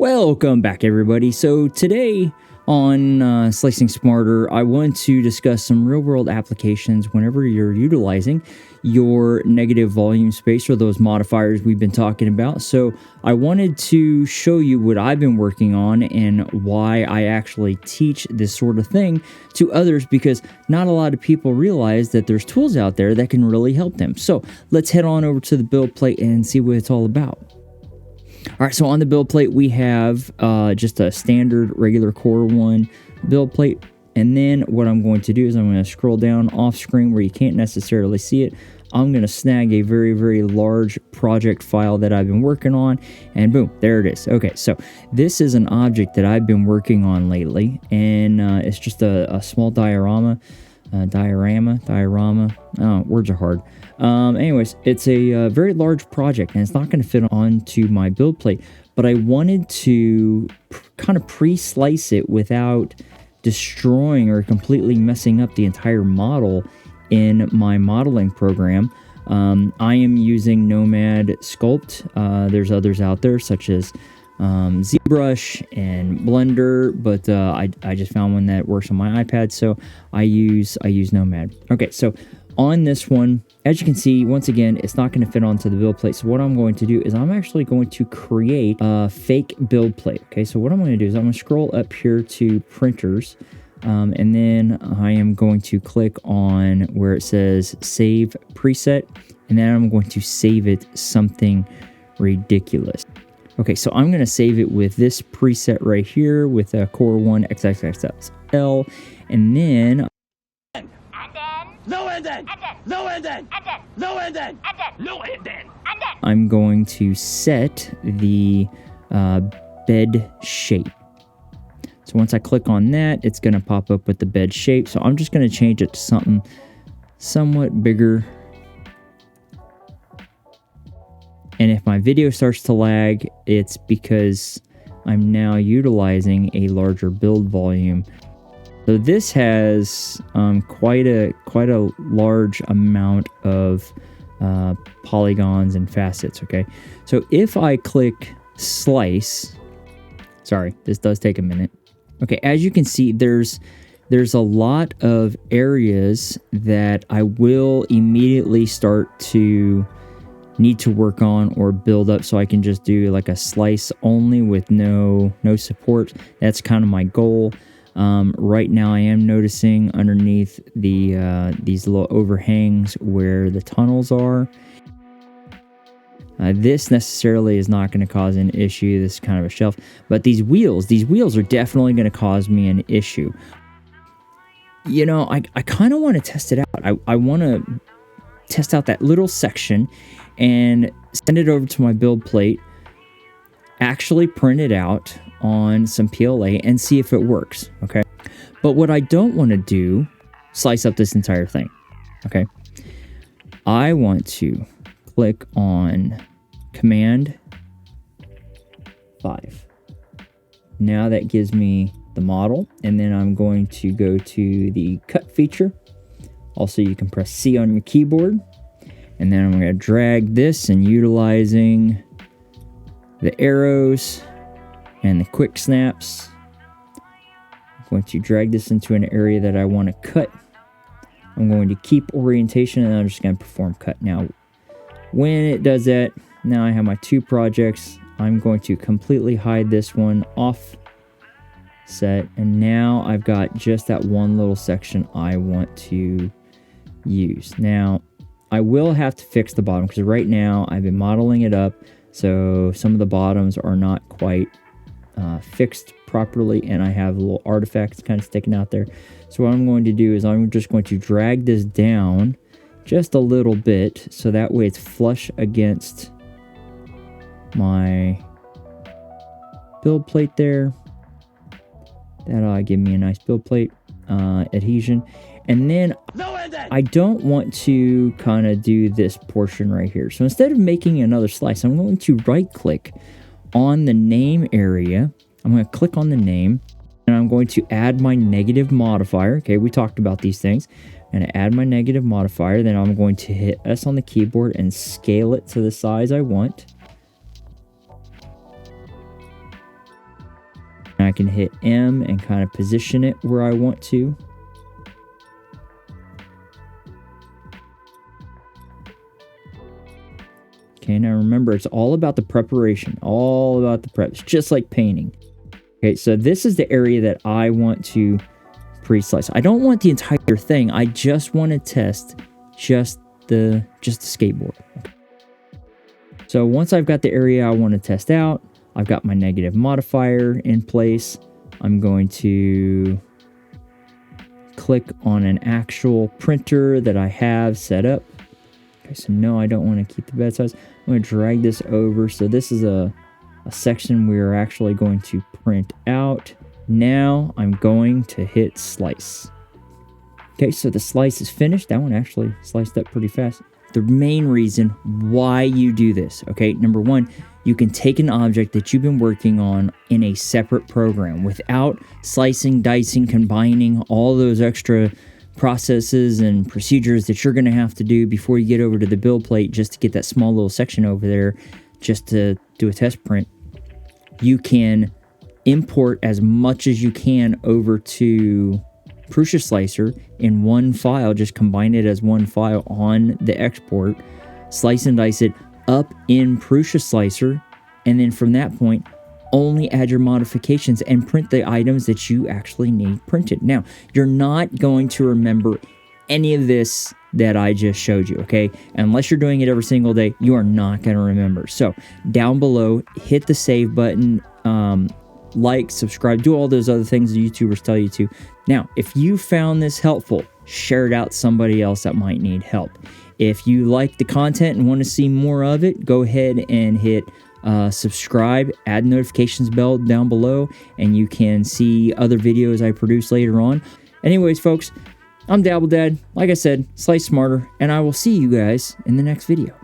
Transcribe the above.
Welcome back, everybody. So today on Slicing Smarter, I want to discuss some real-world applications whenever you're utilizing your negative volume space or those modifiers we've been talking about. So I wanted to show you what I've been working on and why I actually teach this sort of thing to others, because not a lot of people realize that there's tools out there that can really help them. So let's head on over to the build plate and see what it's all about. All right, so on the build plate, we have just a standard regular Core 1 build plate. And then what I'm going to do is I'm going to scroll down off screen where you can't necessarily see it. I'm going to snag a very, very large project file that I've been working on, and boom, there it is. Okay, so this is an object that I've been working on lately, and it's just a small diorama. Oh, words are hard. Anyways, it's a very large project, and it's not going to fit onto my build plate, but I wanted to kind of pre-slice it without destroying or completely messing up the entire model in my modeling program. I am using Nomad Sculpt. There's others out there such as ZBrush and Blender, but I just found one that works on my iPad, so I use Nomad. Okay, so on this one, as you can see, once again, it's not going to fit onto the build plate. So what I'm going to do is I'm actually going to create a fake build plate. Okay, so what I'm going to do is I'm going to scroll up here to printers, and then I am going to click on where it says save preset, and then I'm going to save it something ridiculous. Okay, so I'm going to save it with this preset right here with a Core 1 XXXL, and then I'm going to set the bed shape. So once I click on that, it's going to pop up with the bed shape. So I'm just going to change it to something somewhat bigger. And if my video starts to lag, it's because I'm now utilizing a larger build volume. So this has quite a large amount of polygons and facets. Okay, so if I click slice, sorry, this does take a minute. Okay, as you can see, there's a lot of areas that I will immediately start to need to work on or build up, so I can just do like a slice only with no support. That's kind of my goal. Right now I am noticing underneath the these little overhangs where the tunnels are. This necessarily is not going to cause an issue. This is kind of a shelf, but these wheels are definitely going to cause me an issue. You know, I kind of want to test it out. I want to test out that little section and send it over to my build plate, actually print it out on some PLA and see if it works. Okay, but what I don't want to do, slice up this entire thing. Okay, I want to click on Command 5. Now that gives me the model, and then I'm going to go to the cut feature. Also, you can press C on your keyboard, and then I'm going to drag this, and utilizing the arrows and the quick snaps, I'm going to drag this into an area that I want to cut. I'm going to keep orientation, and I'm just going to perform cut. Now, when it does that, now I have my two projects. I'm going to completely hide this one off set, and now I've got just that one little section I want to use. Now, I will have to fix the bottom, because right now I've been modeling it up, so some of the bottoms are not quite fixed properly, and I have little artifacts kind of sticking out there. So what I'm going to do is I'm just going to drag this down just a little bit, so that way it's flush against my build plate there. That'll give me a nice build plate adhesion. And then I don't want to kind of do this portion right here. So instead of making another slice, I'm going to right click on the name area. I'm going to click on the name, and I'm going to add my negative modifier. Okay, we talked about these things. I'm going to add my negative modifier. Then I'm going to hit S on the keyboard and scale it to the size I want. I can hit M and kind of position it where I want to. Okay, now remember, it's all about the preparation, all about the prep. It's just like painting. Okay, so this is the area that I want to pre-slice. I don't want the entire thing. I just want to test just the skateboard. Okay. So once I've got the area I want to test out, I've got my negative modifier in place. I'm going to click on an actual printer that I have set up. Okay, so no, I don't want to keep the bed size. I'm going to drag this over. So this is a section we are actually going to print out. Now I'm going to hit slice. Okay, so the slice is finished. That one actually sliced up pretty fast. The main reason why you do this, okay, number one, you can take an object that you've been working on in a separate program without slicing, dicing, combining all those extra processes and procedures that you're going to have to do before you get over to the build plate just to get that small little section over there just to do a test print. You can import as much as you can over to Prusa Slicer in one file, just combine it as one file on the export, slice and dice it up in Prusa Slicer, and then from that point, only add your modifications and print the items that you actually need printed. Now, you're not going to remember any of this that I just showed you, okay? Unless you're doing it every single day, you are not going to remember. So down below, hit the save button, like, subscribe, do all those other things the YouTubers tell you to. Now, if you found this helpful, share it out to somebody else that might need help. If you like the content and want to see more of it, go ahead and hit subscribe, add notifications bell down below, and you can see other videos I produce later on. Anyways, folks, I'm Dabble Dad. Like I said, slice smarter, and I will see you guys in the next video.